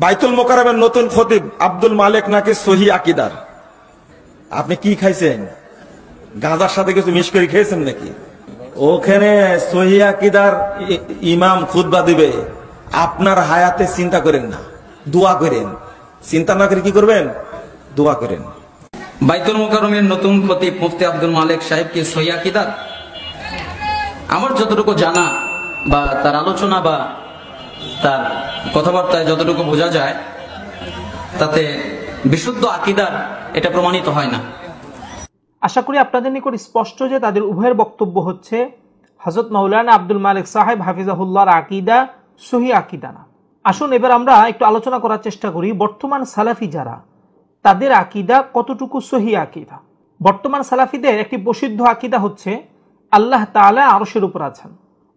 বাইতুল মোকাররমের নতুন খতিব আব্দুল মালেক নাকি সহি আকীদার। আপনি কি খাইছেন? গাঁজার সাথে কিছু মিশ করে খেয়েছেন নাকি? ওখানে সহি আকীদার ইমাম খুতবা দিবে, আপনার হায়াতে চিন্তা করেন না, দোয়া করেন। চিন্তা না করে কি করবেন? দোয়া করেন। বাইতুল মোকাররমের নতুন খতিব মুফতি আব্দুল মালেক সাহেব কি সহি আকীদার? আমার যতটুকু জানা বা তার আলোচনা বা তার কথাবার্তায় যতটুকু বোঝা যায়, তাতে বিশুদ্ধ আকীদার এটা প্রমাণিত হয় না। আশা করি আপনাদের নিকট স্পষ্ট যে তাদের উভয়ের বক্তব্য হচ্ছে হযরত মাওলানা আব্দুল মালেক সাহেব হাফিজাহুল্লাহর আকীদা সহি আকীদা না। আসুন এবার আমরা একটু আলোচনা করার চেষ্টা করি বর্তমান সালাফি যারা, তাদের আকীদা কতটুকু সহি আকীদা। বর্তমান সালাফিদের একটি প্রসিদ্ধ আকীদা হচ্ছে আল্লাহ তাআলা আরশের উপর আছেন,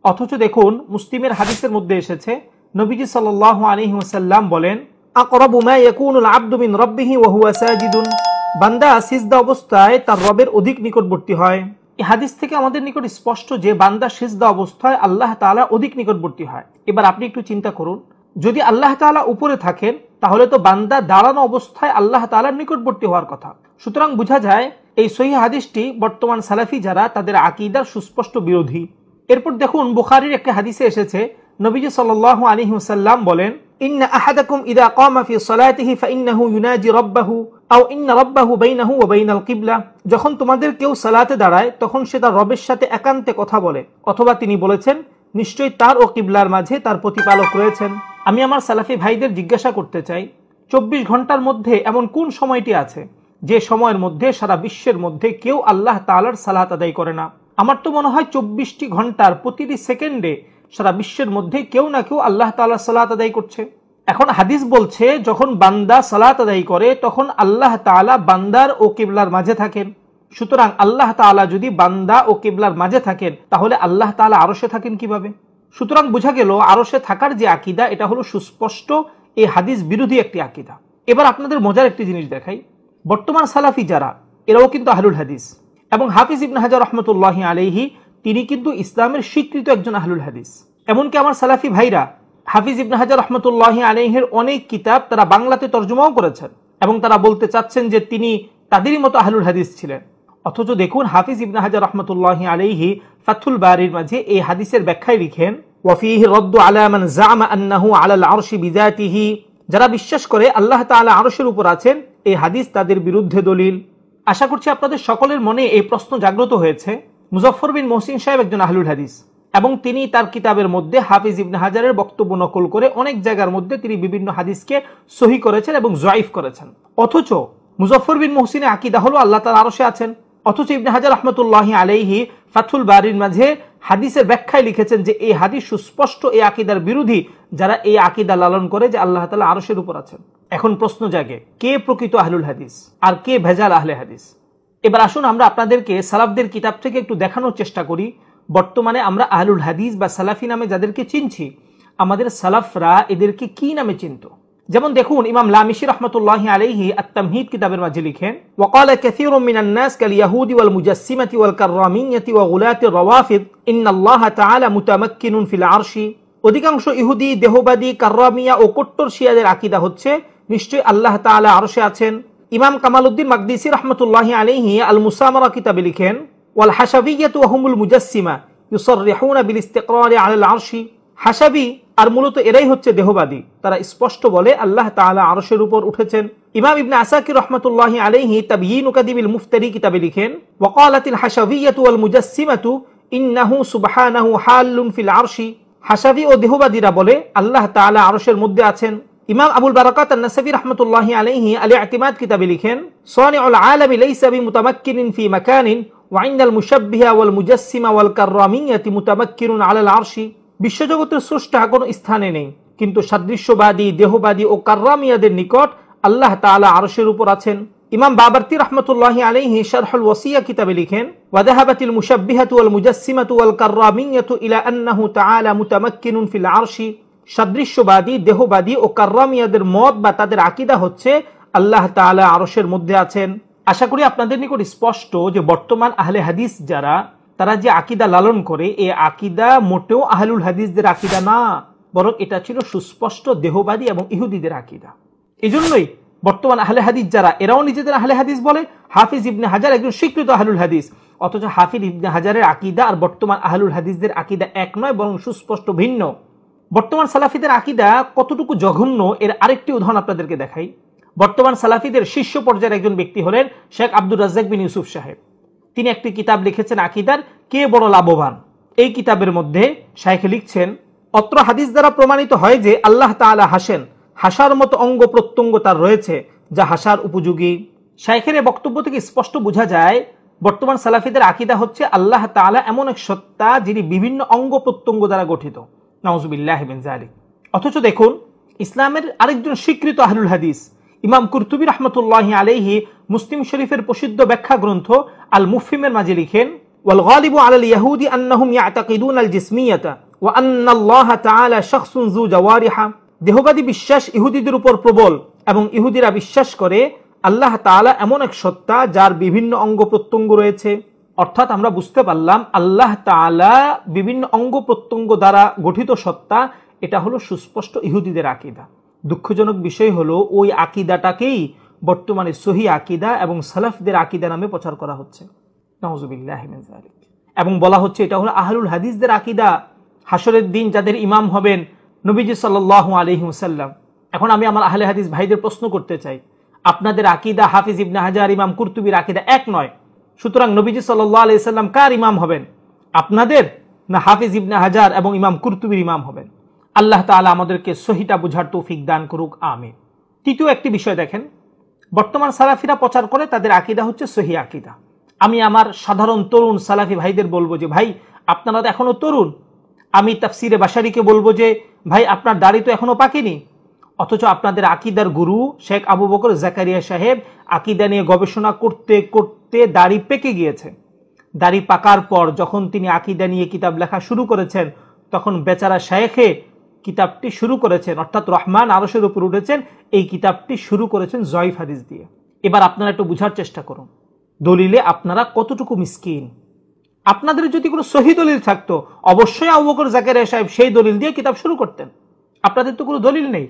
অথচ দেখুন মুসলিমের হাদিসের মধ্যে এসেছে নবীজি সাল্লাল্লাহু আলাইহি ওয়াসাল্লাম বলেন, আকরাবু মা ইয়াকুনুল আবদু মিন রাব্বিহি ওয়া হুয়া সাজিদুন, বান্দা সিজদা অবস্থায় তার রবের অধিক নিকটবর্তী হয়। এই হাদিস থেকে আমাদের নিকট স্পষ্ট যে বান্দা সিজদা অবস্থায় আল্লাহ তাআলা অধিক নিকটবর্তী হয়। এবার আপনি একটু চিন্তা করুন, যদি আল্লাহ তাআলা উপরে থাকেন তাহলে তো বান্দা দাঁড়ানো অবস্থায় আল্লাহ তাআলার নিকটবর্তী হওয়ার কথা। সুতরাং বোঝা যায় এই সহিহ হাদিসটি বর্তমান সালাফি যারা, তাদের আকীদার সুস্পষ্ট বিরোধী। এরপর দেখুন বুখারীর একটি হাদিসে এসেছে নবীজি সাল্লাল্লাহু আলাইহি ওয়াসাল্লাম বলেন, ইন্না আহাদাকুম ইযা কামা ফি সালাতিহি ফাইন্নাহু ইউনাজি রাব্বাহু আও ইন্না রাব্বাহু বাইনাহু ওয়া বাইনাল কিবলা, যখন তোমাদের কেউ সালাতে দাঁড়ায় তখন সে তার রবের সাথে একান্তে কথা বলে, অথবা তিনি বলেছেন নিশ্চয়ই তার ও কিবলার মাঝে তার প্রতিপালক রয়েছেন। আমি আমার সালাফি ভাইদের জিজ্ঞাসা করতে চাই, 24 ঘন্টার মধ্যে এমন কোন সময়টি আছে যে সময়ের মধ্যে সারা বিশ্বের মধ্যে কেউ আল্লাহ তাআলার সালাত আদায় করে না? আমার তো মনে হয় 24টি ঘন্টার প্রতিটি সেকেন্ডে সারা বিশ্বের মধ্যে কেউ না কেউ আল্লাহ তাআলার সালাত আদায় করছে। এখন হাদিস বলছে যখন বান্দা সালাত আদায় করে তখন আল্লাহ তাআলা বান্দার ও কিবলার মাঝে থাকেন। সুতরাং আল্লাহ তাআলা যদি বান্দা ও কিবলার মাঝে থাকেন তাহলে আল্লাহ তাআলা আরশে থাকেন কিভাবে? সুতরাং বোঝা গেল আরশে থাকার যে আকীদা, এটা হলো সুস্পষ্ট এই হাদিস বিরোধী একটি আকীদা। এবার আপনাদের মজার একটি জিনিস দেখাই, বর্তমান সালাফি যারা, এরাও কিন্তু আহলুল হাদিস, এবং হাফিজ ইবনে হাজার রাহমাতুল্লাহি আলাইহি তিনি কিন্তু ইসলামের স্বীকৃত একজন আহলুল হাদিস। এমনকি আমার সালাফি ভাইরা হাফিজ ইবনে হাজার রাহমাতুল্লাহি আলাইহির অনেক কিতাব তারা বাংলাতে তর্জমাও করেছেন, এবং তারা বলতে চাচ্ছেন যে তিনি তাদেরই মতো আহলুল হাদিস ছিলেন। অথচ দেখুন হাফিজ ইবনে হাজার রাহমাতুল্লাহি আলাইহি ফাথুল বারির মাঝে এই হাদিসের ব্যাখ্যায় লিখেন, ওয়া ফীহি রাদ্দু আলা মান জাআমা আন্নাহু আলাল আরশি বিযাতিহি, যারা বিশ্বাস করে আল্লাহ তাআলা আরশের উপর আছেন, এই হাদিস তাদের বিরুদ্ধে দলিল। আশা করছি আপনাদের সকলের মনে এই প্রশ্ন জাগ্রত হয়েছে। মুজাফফর বিন মুহসিন সাহেব একজন আহলুল হাদিস, এবং তিনি তার কিতাবের মধ্যে হাফিজ ইবনে হাজারের বক্তব্য নকল করে অনেক জায়গার মধ্যে তিনি বিভিন্ন হাদিসকে সহি করেছেন এবং জয়ীফ করেছেন। অথচ মুজাফফর বিন মুহসিনের আকীদা হলো আল্লাহ তাআলা আরশে আছেন, অথচ ইবনে হাজার রাহমাতুল্লাহি আলাইহি ফাথুল বারির মাঝে হাদিসের ব্যাখ্যায় লিখেছেন যে এই হাদিস সুস্পষ্ট এই আকীদার বিরোধী, যারা এই আকীদা লালন করে যে আল্লাহ তাআলা আরশের উপর আছেন। এখন প্রশ্ন জাগে, কে প্রকৃত আহলুল হাদিস আর কে ভেজাল আহলে হাদিস? এবার আসুন আমরা আপনাদেরকে সালাফদের কিতাব থেকে একটু দেখানোর চেষ্টা করি বর্তমানে আমরা আহলুল হাদিস বা সালাফি নামে যাদেরকে চিনছি, আমাদের সালাফরা এদেরকে কি নামে চিনত। যেমন দেখুন ইমাম লামিশি রাহমাতুল্লাহি আলাইহি আত-তামহিদ কিতাবের মাঝে লিখেন, ওয়াকালা কাসীরুম মিনান নাস কাল ইয়াহুদি ওয়াল মুজাসসিমাতি ওয়াল কাররামিয়্যাতি ওয়া গুলাতি রাওয়াফিদ ইন্নাল্লাহা তাআলা মুতামাক্কিনুন ফিল আরশি, অধিকাংশ ইহুদি, দেহবাদী, কাররামিয়া ও কট্টর শিয়াদের আকীদা হচ্ছে নিশ্চয়ই আল্লাহ তাআলা আরশে আছেন। ইমাম কামালউদ্দিন মাকদিসি রাহমাতুল্লাহি আলাইহি আল মুসামারা কিতাবে লিখেন, ওয়াল হাশাবিয়্যাতু ওয়া হুমুল মুজাসসিমা ইউসাররিহুনা বিল ইস্তিকরারি আলাল আরশি, হাশাবি আর মূলত এরাই হচ্ছে দেহবাদী, তারা স্পষ্ট বলে আল্লাহ তাআলা আরশের উপর উঠেছেন। ইমাম ইবনে আসাকির রাহমাতুল্লাহি আলাইহি তাবয়ীনু কাদিবিল মুফতারি কিতাবে লিখেন, ওয়াকালাতিল হাশাবিয়্যাতু ওয়াল মুজাসসিমাতু ইন্নাহু সুবহানাহু হালুন ফিল আরশি, হাশাবি ও দেহবাদীরা বলে আল্লাহ তাআলা আরশের মধ্যে আছেন। ইমাম আবুল বারাকাত আন-নাসাফি রাহমাতুল্লাহি আলাইহি আল-ই'তিমাদ কিতাবে লিখেন, সানিউল আলামি লাইসা বিমুতামাক্কিনিন ফি মাকানিন ওয়া ইন্নাল মুশাব্বিহা ওয়াল মুজাসসিমা ওয়াল কাররামিয়্যাতি মুতামাক্কিনুন আলাল আরশি, বিশ্বজগতের স্রষ্টা কোনো স্থানে নেই, কিন্তু সাদৃশ্যবাদী, দেহবাদী ও কাররামিয়াদের নিকট আল্লাহ তাআলা আরশের উপর আছেন। ইমাম বাবরতি রাহমাতুল্লাহি আলাইহি শারহুল ওয়াসিয়া কিতাবে লিখেন, ওয়া যাহাবাতিল মুশাব্বিহাতু ওয়াল মুজাসসিমাতু ওয়াল কাররামিয়্যাতু ইলা আন্নাহু তাআলা মুতামাক্কিনুন ফিল আরশি, সাদৃশ্যবাদী, দেহবাদী ও কাররামিয়াদের মত বা তাদের আকীদা হচ্ছে আল্লাহ তাআলা আরশের মধ্যে আছেন। আশা করি আপনাদের নিকট স্পষ্ট যে বর্তমান আহলে হাদিস যারা, তারা যে আকীদা লালন করে এই আকীদা মোটেও আহলুল হাদিসদের আকীদা না। বরং এটা ছিল সুস্পষ্ট দেহবাদী এবং ইহুদিদের আকীদা। এজন্যই বর্তমান আহলে হাদিস যারা, এরাও নিজেদের আহলে হাদিস বলে। হাফিজ ইবনে হাজার একজন স্বীকৃত আহলুল হাদিস, অথচ হাফিজ ইবনে হাজারের আকীদা আর বর্তমান আহলুল হাদিসদের আকীদা এক নয়, বরং সুস্পষ্ট ভিন্ন। বর্তমান সালাফিদের আকীদা কতটুকু জঘন্য এর আরেকটি উদাহরণ আপনাদেরকে দেখাই। বর্তমান সালাফিদের শীর্ষ পর্যায়ের একজন ব্যক্তি হলেন শেখ আব্দুর রাজ্জাক বিন ইউসুফ সাহেব। তিনি একটি কিতাব লিখেছেন আকীদার, কে বড় লাভবান। এই কিতাবের মধ্যে শাইখ লিখছেন, অত্র হাদিস দ্বারা প্রমাণিত হয় যে আল্লাহ তাআলা হাসেন, হাসার মতো অঙ্গ প্রত্যঙ্গ তার রয়েছে যা হাসার উপযোগী। শাইখের এই বক্তব্য থেকে স্পষ্ট বোঝা যায় বর্তমান সালাফিদের আকীদা হচ্ছে আল্লাহ তাআলা এমন এক সত্তা যিনি বিভিন্ন অঙ্গ প্রত্যঙ্গ দ্বারা গঠিত। নাউযুবিল্লাহি মিন যালিক। অথচ দেখুন ইসলামের আরেকজন স্বীকৃত আহলুল হাদিস ইমাম কুরতুবী রাহমাতুল্লাহি আলাইহি মুসলিম শরীফের প্রসিদ্ধ ব্যাখ্যা গ্রন্থ আল মুফহিমের মাঝে লিখেন, ওয়াল গালিবু আলাল ইয়াহুদি আন্নাহুম ইয়াতাকিদুন আল জিসমিয়াতা ওয়া আন্না আল্লাহ তাআলা শাখসুন যু জাওয়ারিহা। দেহবাদী বিশ্বাস ইহুদিদের উপর প্রবল এবং ইহুদিরা বিশ্বাস করে আল্লাহ তাআলা এমন এক সত্তা যার বিভিন্ন অঙ্গ প্রত্যঙ্গ রয়েছে। অর্থাৎ আমরা বুঝতে পারলাম আল্লাহ তাআলা বিভিন্ন অঙ্গ প্রত্যঙ্গ দ্বারা গঠিত সত্তা, এটা হলো সুস্পষ্ট ইহুদিদের আকীদা। দুঃখজনক বিষয় হলো ওই আকীদাটাকেই বর্তমানে সহিহ আকীদা এবং সালাফদের আকীদা নামে প্রচার করা হচ্ছে। নাউযুবিল্লাহি মিন যালিক। এবং বলা হচ্ছে এটা হলো আহলুল হাদিসদের আকীদা, হাসরের দিন যাদের ইমাম হবেন নবীজি সাল্লাল্লাহু আলাইহি ওয়াসাল্লাম। এখন আমি আমার আহলে হাদিস ভাইদের প্রশ্ন করতে চাই, আপনাদের আকীদা হাফিজ ইবনে হাজার, ইমাম কুরতুবীর আকীদা এক নয়, সুতরাং নবীজি সাল্লাল্লাহু আলাইহি ওয়াসাল্লাম কার ইমাম হবেন? আপনাদের না হাফিজ ইবনে হাজার এবং ইমাম কুরতুবীর ইমাম হবেন? আল্লাহ তাআলা আমাদেরকে সহিটা বুঝার তৌফিক দান করুক, আমিন। তৃতীয় একটি বিষয় দেখেন, বর্তমান সালাফিরা প্রচার করে তাদের আকীদা হচ্ছে সহিহ আকীদা। আমি আমার সাধারণ তরুণ সালাফি ভাইদের বলবো যে ভাই আপনারা তো এখনো তরুণ। আমি তাফসিরে বাশারীকে বলবো যে ভাই আপনার দাড়ি তো এখনো পাকেনি। অথচ আপনাদের আকীদার গুরু শেখ আবু বকর জাকারিয়া সাহেব আকীদা নিয়ে গবেষণা করতে করতে দাড়ি পেকে গিয়েছে। দাড়ি পাকার পর যখন তিনি আকীদা নিয়ে কিতাব লেখা শুরু করেছেন, তখন বেচারা শায়েখে কিতাবটি শুরু করেছেন, অর্থাৎ রহমান আরশের উপর উঠেছেন, এই কিতাবটি শুরু করেছেন জয়ীফ হাদিস দিয়ে। এবার আপনারা একটু বুঝার চেষ্টা করুন দলিলে আপনারা কতটুকু মিসকিন। আপনাদের যদি কোনো সহিহ দলিল থাকতো অবশ্যই আবু বকর জাকারিয়া সাহেব সেই দলিল দিয়ে কিতাব শুরু করতেন। আপনাদের তো কোনো দলিল নেই,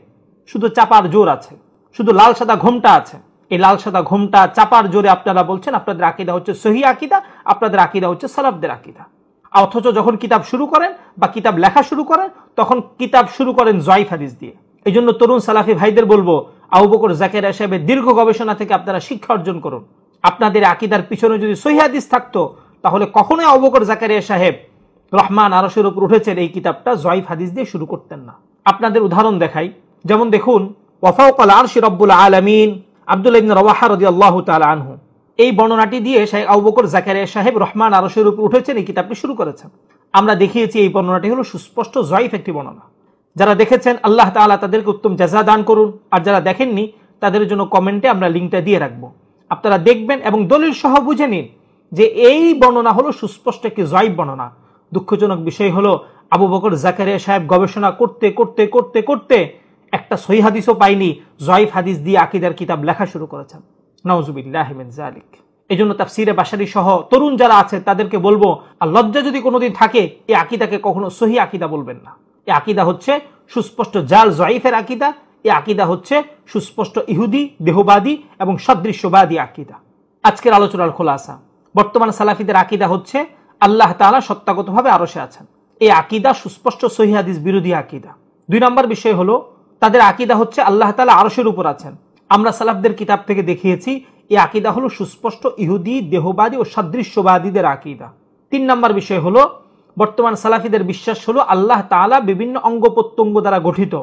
শুধু চাপার জোর আছে, শুধু লাল সাদা ঘোমটা আছে। এই লাল সাদা ঘোমটা চাপার জোরে আপনারা বলছেন আপনাদের আকীদা হচ্ছে সহিহ আকীদা, আপনাদের আকীদা হচ্ছে সালাফদের আকীদা। অথচ যখন কিতাব শুরু করেন বা কিতাব লেখা শুরু করেন, তখন কিতাব শুরু করেন জয়ীফ হাদিস দিয়ে। এই জন্য তরুণ সালাফি ভাইদের বলবো আবু বকর জাকারিয়া সাহেবের দীর্ঘ গবেষণা থেকে আপনারা শিক্ষা অর্জন করুন। আপনাদের আকীদার পিছনে যদি সহিহ হাদিস থাকতো তাহলে কখনোই আবু বকর জাকারিয়া সাহেব রহমান আরশের উপর উঠেছেন এই কিতাবটা জয়ীফ হাদিস দিয়ে শুরু করতেন না। আপনাদের উদাহরণ দেখাই, যেমন দেখুন ওয়াফাওকাল আরশি রব্বুল আলামিন, আব্দুল্লাহ ইবনে রাওয়াহা রাদিয়াল্লাহু তাআলা আনহু। এই বর্ণনাটি দিয়ে শেখ আবু বকর জাকারিয়া সাহেব রহমান আরশের উপর উঠেছেন এই কিতাবটি শুরু করেছেন। আমরা দেখিয়েছি এই বর্ণনাটি হলো সুস্পষ্ট জয়ীফ একটি বর্ণনা। যারা দেখেছেন আল্লাহ তাআলা তাদেরকে উত্তম জাযা দান করুন, আর যারা দেখেননি তাদের জন্য কমেন্টে আমরা লিঙ্কটা দিয়ে রাখবো, আপনারা দেখবেন এবং দলিল সহ বুঝে নিন যে এই বর্ণনা হলো সুস্পষ্ট একটি জয়ীফ বর্ণনা। দুঃখজনক বিষয় হলো আবু বকর জাকারিয়া সাহেব গবেষণা করতে করতে করতে করতে একটা সহিহ হাদিসও পাইনি, জয়ীফ হাদিস দিয়ে আকীদার কিতাব লেখা শুরু করেছেন। নাউযুবিল্লাহি মিন যালিক। এজন্য তাফসিরে বাশারী সহ তরুণ যারা আছে তাদেরকে বলবো, আর লজ্জা যদি কোনোদিন থাকে, এই আকীদাকে কখনো সহিহ আকীদা বলবেন না। এই আকীদা হচ্ছে সুস্পষ্ট জাল জয়ীফের আকীদা। এই আকীদা হচ্ছে সুস্পষ্ট ইহুদি, দেহবাদী এবং সদৃশ্যবাদী আকীদা। আজকের আলোচনার খোলাসা, বর্তমান সালাফিদের আকীদা হচ্ছে আল্লাহ তাআলা সত্তাগতভাবে আরশে আছেন। এই আকীদা সুস্পষ্ট সহিহ হাদিস বিরোধী আকীদা। 2 নম্বর বিষয় হলো তাদের আকীদা হচ্ছে আল্লাহ তাআলা আরশের উপর আছেন। আমরা সালাফদের কিতাব থেকে দেখিয়েছি এই আকীদা হলো সুস্পষ্ট ইহুদি, দেহবাদী ও সাদৃশ্যবাদীদের আকীদা। 3 নম্বর বিষয় হলো বর্তমান সালাফিদের বিশ্বাস হলো আল্লাহ তাআলা বিভিন্ন অঙ্গ প্রত্যঙ্গ দ্বারা গঠিত,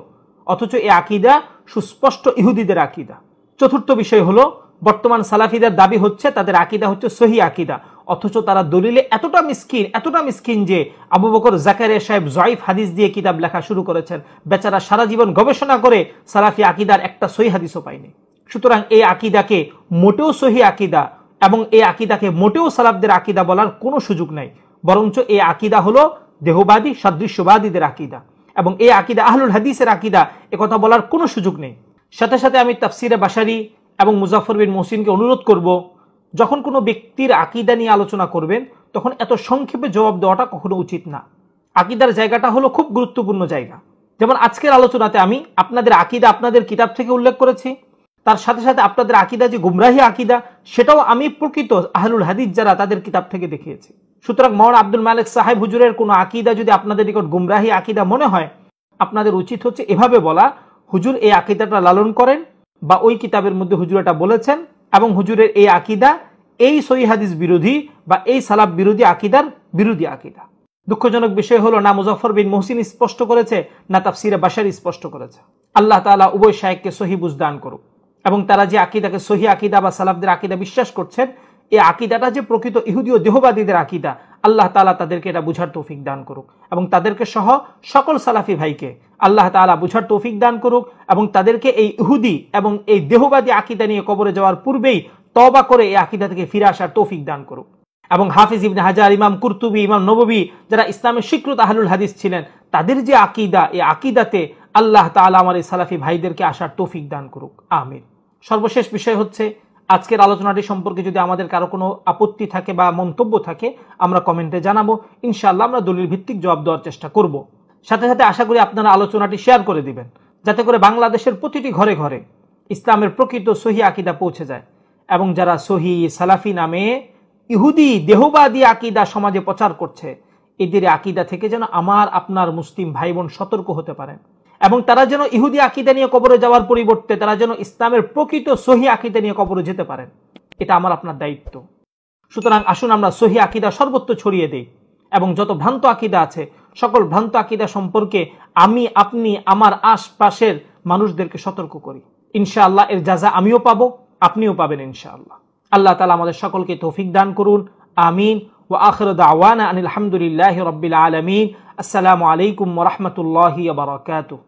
অথচ এই আকীদা সুস্পষ্ট ইহুদিদের আকীদা। 4র্থ বিষয় হলো বর্তমান সালাফিদের দাবি হচ্ছে তাদের আকীদা হচ্ছে সহিহ আকীদা, অথচ তারা দলিলে এতটা মিসকিন যে আবু বকর জাকারিয়া সাহেব জয়ীফ হাদিস দিয়ে কিতাব লেখা শুরু করেছেন। বেচারা সারা জীবন গবেষণা করে সালাফি আকীদার একটা সহিহ হাদিসও পায়নি। সুতরাং এই আকীদাকে মোটেও সহিহ আকীদা এবং এই আকীদাকে মোটেও সালাফদের আকীদা বলার কোনো সুযোগ নাই, বরঞ্চ এই আকীদা হলো দেহবাদী সাদৃশ্যবাদীদের আকীদা এবং এই আকীদা আহলুল হাদিসের আকীদা, একথা বলার কোনো সুযোগ নেই। সাথে সাথে আমি তাফসিরে বাশারী এবং মুজাফফর বিন মুহসিনকে অনুরোধ করব, যখন কোনো ব্যক্তির আকীদা নিয়ে আলোচনা করবেন তখন এত সংক্ষেপে জবাব দেওয়াটা কখনো উচিত না। আকীদার জায়গাটা হলো খুব গুরুত্বপূর্ণ জায়গা। যেমন আজকের আলোচনাতে আমি আপনাদের আকীদা আপনাদের কিতাব থেকে উল্লেখ করেছি, তার সাথে সাথে আপনাদের আকীদা যে গুমরাহি আকীদা সেটাও আমি প্রকৃত আহলুল হাদিস যারা তাদের কিতাব থেকে দেখিয়েছি। সুতরাং মাওলানা আব্দুল মালেক সাহেব হুজুরের কোনো আকীদা যদি আপনাদের নিকট গুমরাহি আকীদা মনে হয়, আপনাদের উচিত হচ্ছে এভাবে বলা, হুজুর এই আকীদাটা লালন করেন বা ওই কিতাবের মধ্যে হুজুর এটা বলেছেন এবং হুজুরের এই আকীদা এই সহিহ হাদিস বিরোধী বা এই সালাফ বিরোধী আকীদার বিরোধী আকীদা। দুঃখজনক বিষয় হলো না মুজাফফর বিন মুহসিন স্পষ্ট করেছে না তাফসিরে বাশারি স্পষ্ট করেছে। আল্লাহ তাআলা উভয় শায়েখকে সহিহ বুঝ দান করুক এবং তারা যে আকীদাকে সহিহ আকীদা বা সালাফদের আকীদা বিশ্বাস করছেন, এই আকীদাটা যে প্রকৃত ইহুদি ও দেহবাদীদের আকীদা, আল্লাহ তাআলা তাদেরকে এটা বুঝার তৌফিক দান করুক এবং তাদেরকে সহ সকল সালাফি ভাইকে আল্লাহ তাআলা বুঝার তৌফিক দান করুক এবং তাদেরকে এই ইহুদি এবং এই দেহবাদী আকীদা নিয়ে কবরে যাওয়ার পূর্বেই তওবা করে এই আকীদা থেকে ফিরে আসার তৌফিক দান করুক। এবং হাফিজ ইবনে হাজার, ইমাম কুরতুবী, ইমাম নববী যারা ইসলামের স্বীকৃত আহলুল হাদিস ছিলেন, তাদের যে আকীদা, এই আকীদাতে আল্লাহ তাআলা আমার এই সালাফি ভাইদেরকে আসার তৌফিক দান করুক, আমিন। সর্বশেষ বিষয় হচ্ছে, আজকের আলোচনাটি সম্পর্কে যদি আমাদের কারো কোনো আপত্তি থাকে বা মন্তব্য থাকে আমরা কমেন্টে জানাবো, ইনশাআল্লাহ আমরা দলিল ভিত্তিক জবাব দেওয়ার চেষ্টা করব। সাথে সাথে আশা করি আপনারা আলোচনাটি শেয়ার করে দিবেন, যাতে করে বাংলাদেশের প্রতিটি ঘরে ঘরে ইসলামের প্রকৃত সহিহ আকীদা পৌঁছে যায় এবং যারা সহিহ সালাফি নামে ইহুদি দেহবাদী আকীদা সমাজে প্রচার করছে, এদের আকীদা থেকে যেন আমার আপনার মুসলিম ভাই বোন সতর্ক হতে পারেন এবং তারা যেন ইহুদি আকীদা নিয়ে কবরে যাওয়ার পরিবর্তে তারা যেন ইসলামের প্রকৃত সহিহ আকীদা নিয়ে কবরে যেতে পারেন। এটা আমার আপনার দায়িত্ব। সুতরাং আসুন আমরা সহিহ আকীদা সর্বত্র ছড়িয়ে দেই এবং যত ভ্রান্ত আকীদা আছে সকল ভ্রান্ত আকীদা সম্পর্কে আমি আপনি আমার আশপাশের মানুষদেরকে সতর্ক করি। ইনশাআল্লাহ এর জাযা আমিও পাবো, আপনিও পাবেন ইনশাআল্লাহ। আল্লাহ তাআলা আমাদের সকলকে তৌফিক দান করুন, আমিন। ওয়া আখিরু দাওয়ানা আনিল হামদুলিল্লাহি রাব্বিল আলামিন। আসসালামু আলাইকুম ওয়া রাহমাতুল্লাহি ওয়া বারাকাতুহু।